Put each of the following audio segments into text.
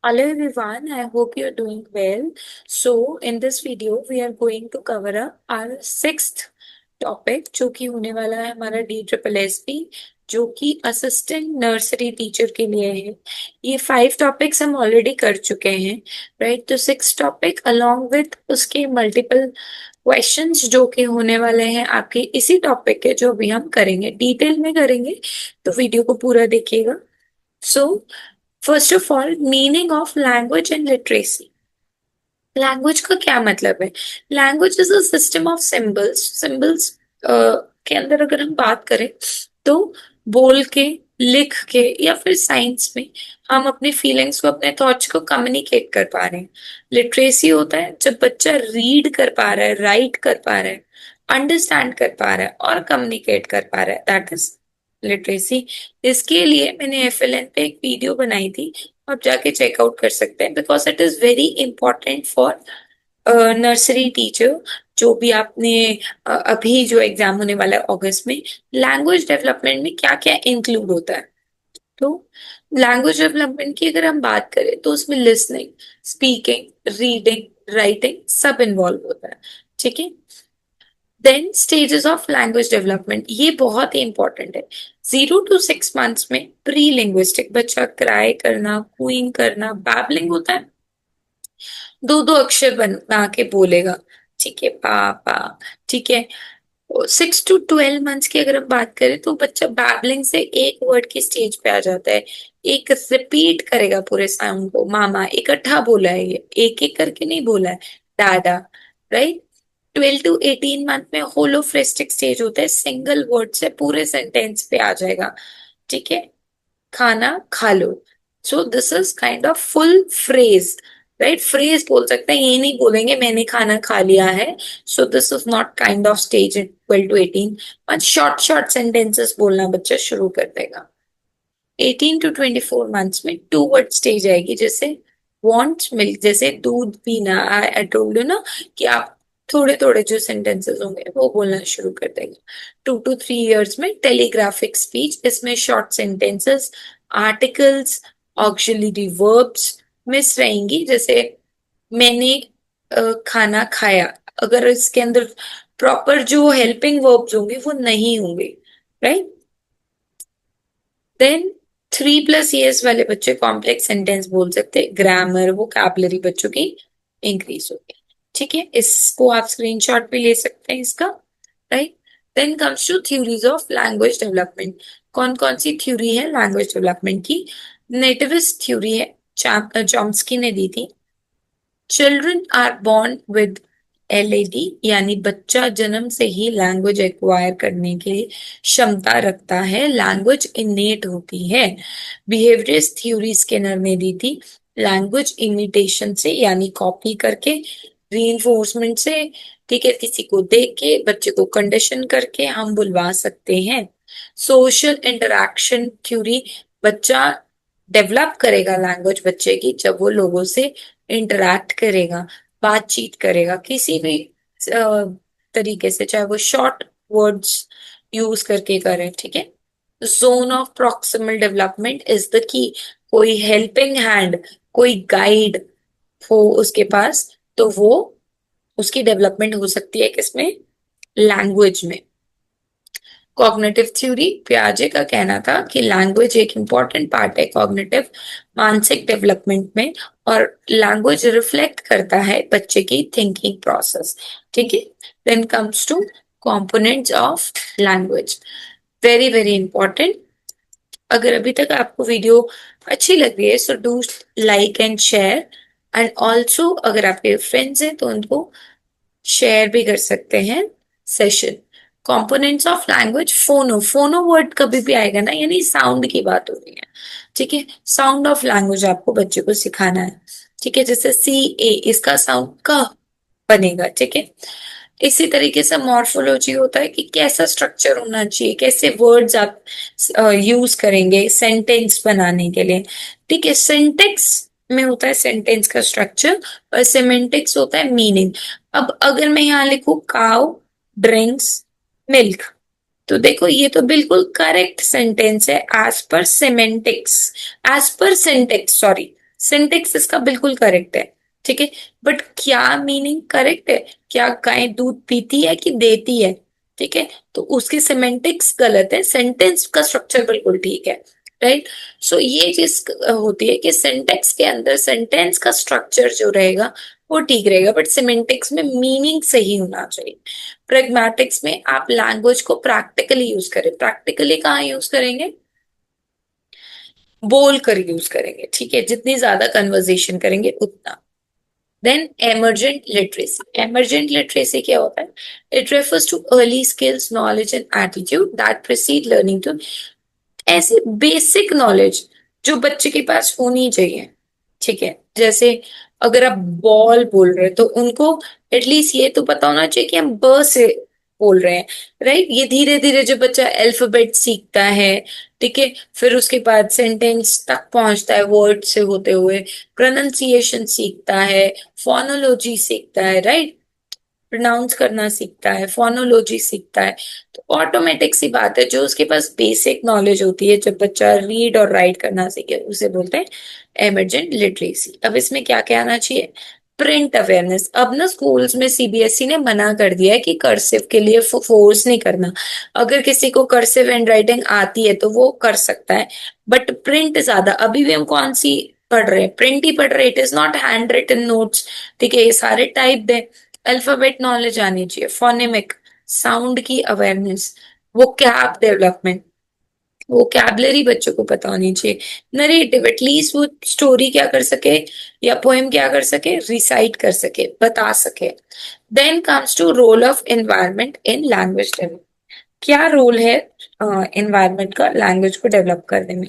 Hello everyone, I hope you're doing well. So, in this video, we are going to cover up our sixth topic जो कि होने वाला है हमारा DSSP जो कि असिस्टेंट नर्सरी टीचर के लिए है। ये 5 टॉपिक्स हम ऑलरेडी कर चुके हैं, राइट। तो 6 टॉपिक अलोंग विथ उसके मल्टीपल क्वेश्चंस जो कि होने वाले हैं आपके इसी टॉपिक के, जो अभी हम करेंगे डिटेल में करेंगे। तो वीडियो को पूरा देखिएगा। So first of all, meaning of language and literacy. Language का क्या मतलब है? Language is a system of symbols. Symbols के अंदर अगर हम बात करें तो बोल के, लिख के या फिर साइंस में हम अपनी फीलिंग्स को, अपने थॉट्स को कम्युनिकेट कर पा रहे हैं। लिटरेसी होता है जब बच्चा रीड कर पा रहा है, राइट कर पा रहा है, अंडरस्टैंड कर पा रहा है और कम्युनिकेट कर पा रहा है, दैट इज लिटरेसी। इसके लिए मैंने एफएलएन पे एक वीडियो बनाई थी, आप जाके चेकआउट कर सकते हैं, because it is very important for nursery teacher. जो भी आपने अभी जो एग्जाम होने वाला है अगस्त में, लैंग्वेज डेवलपमेंट में क्या क्या इंक्लूड होता है। तो लैंग्वेज डेवलपमेंट की अगर हम बात करें तो उसमें लिसनिंग, स्पीकिंग, रीडिंग, राइटिंग सब इन्वॉल्व होता है, ठीक है। Then stages of language development, ये बहुत ही इंपॉर्टेंट है। 0 to 6 मंथ्स में प्री लिंग्विस्टिक, बच्चा क्राई करना, कूइंग करना, बैबलिंग होता है, दो दो अक्षर बना के बोलेगा, ठीक है, पापा, ठीक है। 6 to 12 मंथ्स की अगर हम बात करें तो बच्चा बैबलिंग से एक वर्ड की स्टेज पे आ जाता है। एक रिपीट करेगा पूरे साउंड को, मामा इकट्ठा बोला है, ये एक एक करके नहीं बोला है, दादा, राइट। 12 to 18 मंथ में होलोफ्रेस्टिक स्टेज होता है, सिंगल वर्ड से पूरे सेंटेंस पे आ जाएगा, ठीक है, खाना खा लो। So this is kind of full phrase, right. Phrase बोल सकते हैं, ये नहीं बोलेंगे मैंने खाना खा लिया है। सो this is not kind of stage in 12 to 18। But short short sentences बोलना बच्चा शुरू कर देगा। 18 to 24 मंथ्स में टू वर्ड स्टेज आएगी, जैसे वॉन्ट मिल्क, जैसे दूध पीना। आई टोल्ड यू ना कि आप थोड़े थोड़े जो सेंटेंसेस होंगे वो बोलना शुरू कर देंगे। 2 to 3 इयर्स में टेलीग्राफिक स्पीच, इसमें short sentences, articles, auxiliary verbs miss रहेंगी, जैसे मैंने खाना खाया। अगर इसके अंदर प्रॉपर जो हेल्पिंग वर्ब्स होंगे वो नहीं होंगे, राइट। देन 3 प्लस इयर्स वाले बच्चे कॉम्प्लेक्स सेंटेंस बोल सकते हैं, ग्रामर, वोकैबुलरी बच्चों की इंक्रीज होगी, ठीक है। इसको आप स्क्रीनशॉट भी ले सकते हैं इसका, right. Then comes to theories of language development. कौन कौन सी थ्योरी है लैंग्वेज डेवलपमेंट की? नेटिविस्ट थ्योरी है, चॉम्स्की ने दी थी। Children are born with LAD, यानी बच्चा जन्म से ही लैंग्वेज एक्वायर करने की क्षमता रखता है, लैंग्वेज इनेट होती है। बिहेवियरिस्ट थ्योरी स्किनर ने दी थी। लैंग्वेज इमिटेशन से, यानी कॉपी करके, रीइंफोर्समेंट से, ठीक है, किसी को देख के, बच्चे को कंडीशन करके हम बुलवा सकते हैं। सोशल इंटरैक्शन थ्योरी, बच्चा डेवलप करेगा लैंग्वेज बच्चे की जब वो लोगों से इंटरैक्ट करेगा, बातचीत करेगा किसी भी तरीके से, चाहे वो शॉर्ट वर्ड्स यूज करके करे, ठीक है। Zone of proximal development is the key. कोई हेल्पिंग हैंड, कोई गाइड हो उसके पास, तो वो उसकी डेवलपमेंट हो सकती है किसमें? लैंग्वेज में। कॉग्निटिव थ्योरी, पियाजे का कहना था कि लैंग्वेज एक इंपॉर्टेंट पार्ट है कॉग्निटिव, मानसिक डेवलपमेंट में, और लैंग्वेज रिफ्लेक्ट करता है बच्चे की थिंकिंग प्रोसेस, ठीक है। Then comes to components of language, very very important. अगर अभी तक आपको वीडियो अच्छी लग रही है so do like and share, and also अगर आपके फ्रेंड्स हैं तो उनको शेयर भी कर सकते हैं सेशन। कंपोनेंट्स ऑफ लैंग्वेज, फोनो, फोनो वर्ड कभी भी आएगा ना, यानी साउंड की बात हो रही है, ठीक है। साउंड ऑफ लैंग्वेज आपको बच्चे को सिखाना है, ठीक है। जैसे C A, इसका साउंड क बनेगा, ठीक है। इसी तरीके से मॉर्फोलॉजी होता है कि कैसा स्ट्रक्चर होना चाहिए, कैसे वर्ड्स आप यूज करेंगे सेंटेंस बनाने के लिए, ठीक है। सिंटेक्स में होता है सेंटेंस का स्ट्रक्चर, और सिमेंटिक्स होता है मीनिंग। अब अगर मैं यहाँ लिखूं काउ ड्रिंक्स मिल्क, तो देखो ये तो बिल्कुल करेक्ट सेंटेंस है as per semantics, as per syntax, sorry, syntax इसका बिल्कुल करेक्ट है, ठीक है। बट क्या मीनिंग करेक्ट है? क्या गाय दूध पीती है कि देती है? ठीक है, तो उसकी सिमेंटिक्स गलत है, सेंटेंस का स्ट्रक्चर बिल्कुल ठीक है, राइट। सो ये चीज होती है कि सिंटेक्स के अंदर सेंटेंस का स्ट्रक्चर जो रहेगा वो ठीक रहेगा, बट सिमेंटिक्स में मीनिंग सही होना चाहिए। प्रेगमेटिक्स में आप लैंग्वेज को प्रैक्टिकली यूज करें। प्रैक्टिकली कहाँ यूज करेंगे? बोल कर यूज करेंगे, ठीक है, जितनी ज्यादा कन्वर्जेशन करेंगे उतना। Then emergent literacy. Emergent literacy क्या होता है? It refers to early skills, knowledge and attitude that precede learning to. ऐसी बेसिक नॉलेज जो बच्चे के पास होनी चाहिए, ठीक है। जैसे अगर आप बॉल बोल रहे हैं तो उनको एटलीस्ट ये तो पता होना चाहिए कि हम ब से बोल रहे हैं, राइट। ये धीरे धीरे जो बच्चा अल्फाबेट सीखता है, ठीक है, फिर उसके बाद सेंटेंस तक पहुंचता है वर्ड से होते हुए, प्रोनाउंसिएशन सीखता है, फोनोलॉजी सीखता है, राइट, प्रोनाउंस करना सीखता है, फोनोलॉजी सीखता है। तो ऑटोमेटिक सी बात है, जो उसके पास बेसिक नॉलेज होती है, जब बच्चा रीड और राइट करना सीखे, उसे बोलते हैं एमर्जेंट लिटरेसी। अब इसमें क्या क्या आना चाहिए? Print awareness. अब ना स्कूल्स में सीबीएसई ने मना कर दिया है कि कर्सिव के लिए फोर्स नहीं करना। अगर किसी को कर्सिव हैंड राइटिंग आती है तो वो कर सकता है, बट प्रिंट ज्यादा। अभी भी हम कौन सी पढ़ रहे हैं? प्रिंट ही पढ़ रहे हैं। It is not handwritten notes, ठीक है, ये सारे टाइप दे। अल्फाबेट नॉलेज आनी चाहिए, फोनेमिक, साउंड की अवेयरनेस, वोकैब डेवलपमेंट, वोकैबलरी बच्चों को पता होनी चाहिए। नरेटिव, एटलीस्ट वो स्टोरी क्या कर सके या पोएम क्या कर सके, रिसाइट कर सके, बता सके। Then comes to role of environment in language development. क्या रोल है एनवायरनमेंट का लैंग्वेज को डेवलप करने में?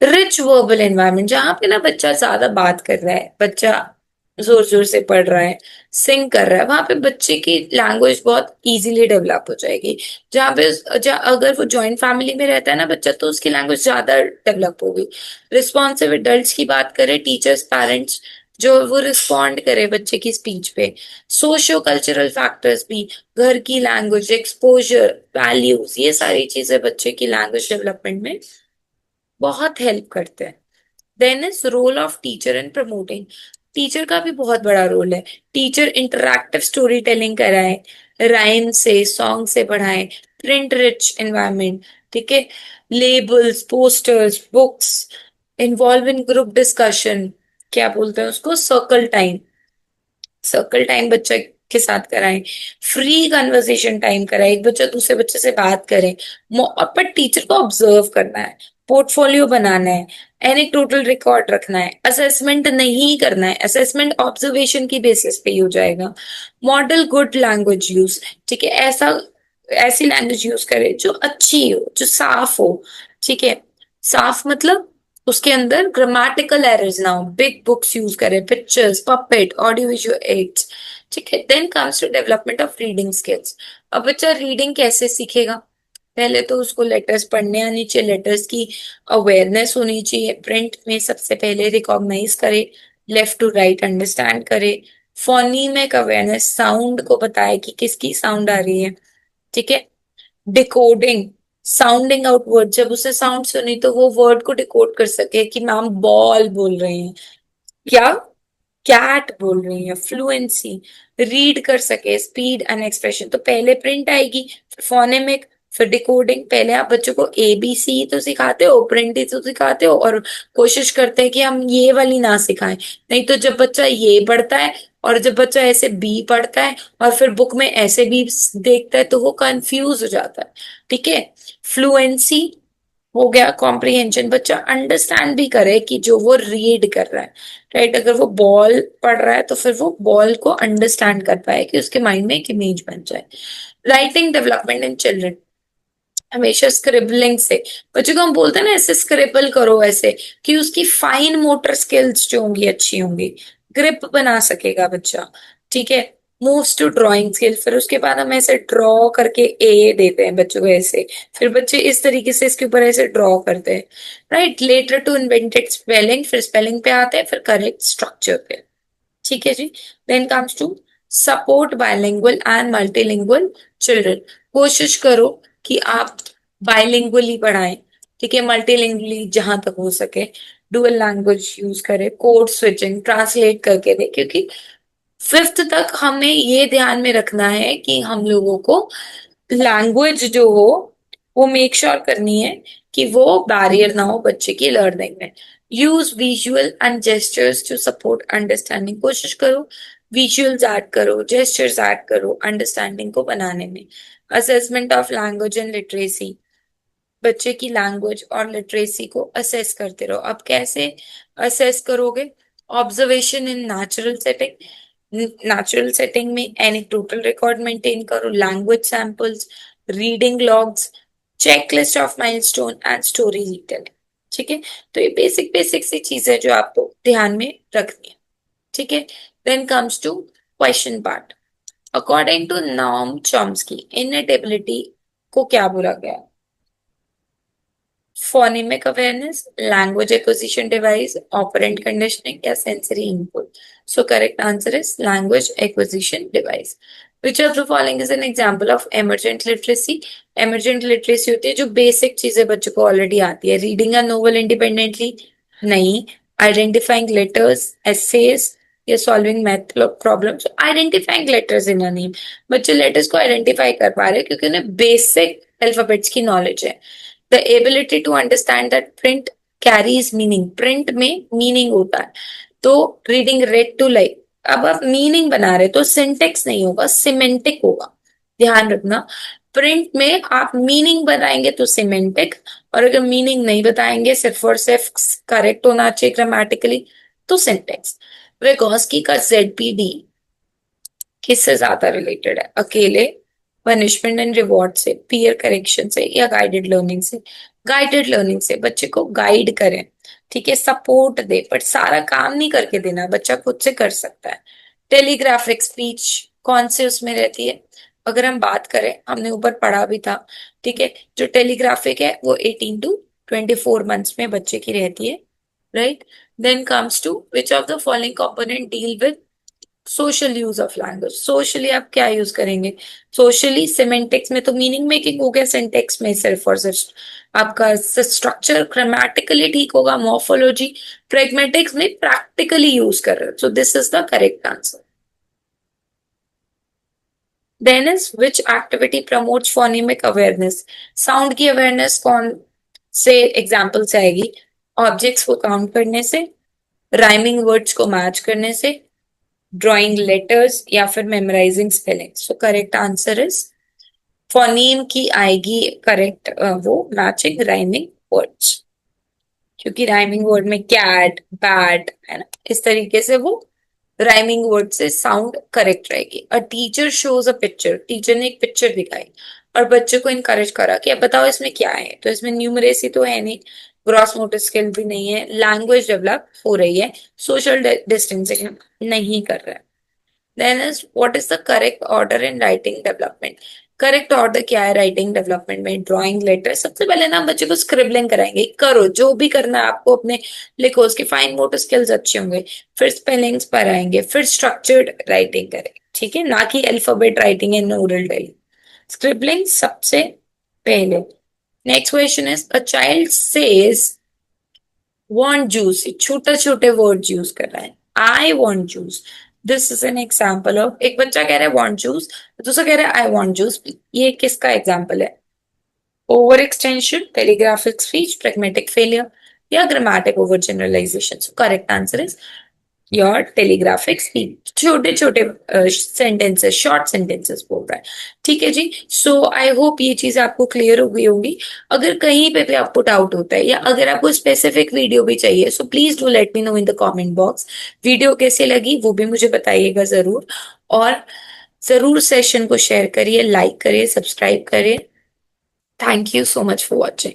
रिच वर्बल एनवायरनमेंट, जहां पे ना बच्चा ज्यादा बात कर रहा है, बच्चा जोर जोर से पढ़ रहा है, सिंग कर रहा है, वहां पे बच्चे की लैंग्वेज बहुत इजीली डेवलप हो जाएगी। जहाँ पे अगर वो जॉइंट फैमिली में रहता है ना बच्चा, तो उसकी लैंग्वेज ज्यादा डेवलप होगी। रिस्पॉन्सिव एडल्ट्स की बात करें, टीचर्स, पेरेंट्स, जो वो रिस्पॉन्ड करे बच्चे की स्पीच पे। सोशियो कल्चरल फैक्टर्स भी, घर की लैंग्वेज, एक्सपोजर, वैल्यूज, ये सारी चीजें बच्चे की लैंग्वेज डेवलपमेंट में बहुत हेल्प करते हैं। Then is role of teacher in promoting. Teacher का भी बहुत बड़ा रोल है। टीचर इंटरैक्टिव स्टोरी टेलिंग कराए, राइम से, सॉन्ग से पढ़ाए, प्रिंट रिच एनवायरनमेंट, ठीक है, labels, posters, books, involve in group discussion, क्या बोलते हैं उसको, सर्कल टाइम। सर्कल टाइम बच्चे के साथ कराएं, फ्री कन्वर्सेशन टाइम कराएं, एक बच्चा दूसरे बच्चे से बात करे। पर टीचर को ऑब्जर्व करना है, पोर्टफोलियो बनाना है, एनेक्डोटल रिकॉर्ड रखना है, असेसमेंट नहीं करना है। असेसमेंट ऑब्जर्वेशन की बेसिस पे ही हो जाएगा। मॉडल गुड लैंग्वेज यूज, ठीक है, ऐसा ऐसी लैंग्वेज यूज करे जो अच्छी हो, जो साफ हो, ठीक है। साफ मतलब उसके अंदर ग्रामेटिकल एरर्स ना हो। बिग बुक्स यूज करें, pictures, puppet, audio visual aids, ठीक है। Then comes to development of reading skills. अब बच्चा रीडिंग कैसे सीखेगा? पहले तो उसको लेटर्स पढ़ने आनी चाहिए, लेटर्स की अवेयरनेस होनी चाहिए। प्रिंट में सबसे पहले रिकॉग्नाइज करे, लेफ्ट टू राइट अंडरस्टैंड करे। फोनीमिक अवेयरनेस, साउंड को बताए कि किसकी साउंड आ रही है, ठीक है। डिकोडिंग, साउंडिंग आउट वर्ड, जब उसे साउंड सुनी तो वो वर्ड को डिकोड कर सके कि मैम बॉल बोल रहे हैं, क्या कैट बोल रही है। फ्लुएंसी, रीड कर सके, स्पीड एंड एक्सप्रेशन। तो पहले प्रिंट आएगी, फिर फोनेमिक, फिर डिकोडिंग। पहले आप बच्चों को ABC तो सिखाते हो, प्रिंट ही तो सिखाते हो, और कोशिश करते हैं कि हम ये वाली ना सिखाएं। नहीं तो जब बच्चा ये पढ़ता है और जब बच्चा ऐसे बी पढ़ता है और फिर बुक में ऐसे भी देखता है तो वो कंफ्यूज हो जाता है, ठीक है। फ्लुएंसी हो गया, कॉम्प्रिहेंशन, बच्चा अंडरस्टैंड भी करे कि जो वो रीड कर रहा है, राइट। अगर वो बॉल पढ़ रहा है तो फिर वो बॉल को अंडरस्टैंड कर पाए, कि उसके माइंड में एक इमेज बन जाए। राइटिंग डेवलपमेंट इन चिल्ड्रन, हमेशा स्क्रिबलिंग से बच्चों को हम बोलते हैं ना, ऐसे स्क्रिबल करो ऐसे, कि उसकी फाइन मोटर स्किल्स जो होंगी अच्छी होंगी, ग्रिप बना सकेगा बच्चा, ठीक है। मूव्स टू ड्राइंग स्किल, फिर उसके बाद हम ऐसे ड्रॉ करके ए देते हैं बच्चों को ऐसे, फिर बच्चे इस तरीके से इसके ऊपर ऐसे ड्रॉ करते हैं, right. Letter to invented spelling, फिर स्पेलिंग पे आते हैं, फिर करेक्ट स्ट्रक्चर पे, ठीक है जी। Then comes to support bilingual and multilingual children. कोशिश करो कि आप बायलिंगुअली पढ़ाएं, ठीक है, मल्टीलिंगुअली जहां तक हो सके। डुअल लैंग्वेज यूज करे, कोड स्विचिंग, ट्रांसलेट करके दे, क्योंकि फिफ्थ तक हमें ये ध्यान में रखना है कि हम लोगों को लैंग्वेज जो हो वो मेक श्योर करनी है कि वो बैरियर ना हो बच्चे की लर्निंग में। Use visual and gestures to support understanding, कोशिश करो विजुअल्स ऐड करो, जेस्चर्स ऐड करो अंडरस्टैंडिंग को बनाने में। Assessment of language and literacy, बच्चे की लैंग्वेज और लिटरेसी को असेस करते रहो। अब कैसे असेस करोगे? Observation in natural setting, natural setting में एनेक्डोटल रिकॉर्ड मेंटेन करो, language samples, reading logs, checklist of milestone and story retelling. ठीक है, तो ये बेसिक बेसिक सी चीजें जो आपको ध्यान में रखनी है। ठीक है, then comes to question part. According to नॉर्म चॉम्स्की, इनेट एबिलिटी को क्या बोला गया? phonemic awareness, language acquisition device, operant conditioning या sensory input. So correct answer is language acquisition device. Which of the following is an example of emergent literacy? Emergent literacy होती है जो basic चीजें बच्चों को already आती है। Reading a novel independently? नहीं। Identifying letters, essays या solving math problems? Identifying letters in a name. बच्चे letters को identify कर पा रहे हैं क्योंकि उन्हें basic alphabets की knowledge है। The ability to understand that print carries meaning, print में मीनिंग होता है। तो रीडिंग रेड टू लाइक, अब आप मीनिंग बना रहे तो सिंटेक्स नहीं होगा, सिमेंटिक होगा। ध्यान रखना, प्रिंट में आप मीनिंग बताएंगे तो सिमेंटिक, और अगर मीनिंग नहीं बताएंगे, सिर्फ और सिर्फ करेक्ट होना चाहिए ग्रामेटिकली, तो सिंटेक्स। वेगोस्की का ZPD किससे ज्यादा रिलेटेड है? अकेले, पनिशमेंट एंड रिवॉर्ड से, पीयर करेक्शन से या गाइडेड लर्निंग से? गाइडेड लर्निंग से। बच्चे को गाइड करें, ठीक है, सपोर्ट दे, पर सारा काम नहीं करके देना, बच्चा खुद से कर सकता है। टेलीग्राफिक स्पीच कौन से उसमें रहती है? अगर हम बात करें, हमने ऊपर पढ़ा भी था, ठीक है, जो टेलीग्राफिक है वो 18 to 24 months में बच्चे की रहती है, right. Then comes to which of the following component deal with social use of language. Socially आप क्या यूज करेंगे? सोशली सिमेंटिक्स में तो मीनिंग मेकिंग हो गया, सिंटेक्स में सिर्फ और सिर्फ आपका स्ट्रक्चर ग्रामेटिकली ठीक होगा, मॉर्फोलॉजी। प्रैग्मेटिक्स में प्रैक्टिकली यूज कर रहे हो, so this is the correct answer. Then is which activity promotes phonemic awareness? Sound की अवेयरनेस कौन से एग्जाम्पल से आएगी? ऑब्जेक्ट्स को काउंट करने से, राइमिंग वर्ड्स को मैच करने से, ड्राइंग लेटर्स या फिर memorising spelling. So correct answer is phoneme की आएगी करेक्ट वो मैचिंग राइमिंग वर्ड्स, क्योंकि राइमिंग वर्ड में कैट, बैट है ना, इस तरीके से वो राइमिंग वर्ड से साउंड करेक्ट रहेगी। A teacher shows a picture, teacher ने एक पिक्चर दिखाई और बच्चे को इनकरेज करा कि अब बताओ इसमें क्या है, तो इसमें न्यूमरेसी तो है नहीं, ग्रॉस मोटर स्किल भी नहीं है, लैंग्वेज डेवलप हो रही है, सोशल डिस्टेंसिंग नहीं कर रहा है। Then is what is the correct order in writing development? Correct order क्या है राइटिंग डेवलपमेंट में? ड्राइंग लेटर, सबसे पहले ना बच्चे को स्क्रिबलिंग कराएंगे, करो जो भी करना है आपको अपने, लिखो, उसके फाइन मोटर स्किल्स अच्छे होंगे, फिर स्पेलिंग्स पर आएंगे, फिर स्ट्रक्चर्ड राइटिंग करें, ठीक है, ना कि alphabet writing and oral diary. Scribbling सबसे पहले। Next question is a child says want juice, छोटे छोटे वर्ड यूज कर रहा है, आई want juice, this is an example of, एक बच्चा कह रहा है want juice, दूसरा कह रहा है आई want juice, ये किसका एग्जाम्पल है? Over extension, telegraphic speech, pragmatic failure या grammatic over generalisation? So correct answer is your telegraphic speech, छोटे छोटे सेंटेंसेस, शॉर्ट सेंटेंसेस बोल रहा है। ठीक है जी, सो आई होप ये चीज आपको क्लियर हो गई होगी। अगर कहीं पे भी आपको डाउट होता है या अगर आपको स्पेसिफिक वीडियो भी चाहिए, so please do let me know in the comment box. Video कैसे लगी वो भी मुझे बताइएगा जरूर, और जरूर सेशन को शेयर करिए, लाइक करिए, सब्सक्राइब करिए। Thank you so much for watching.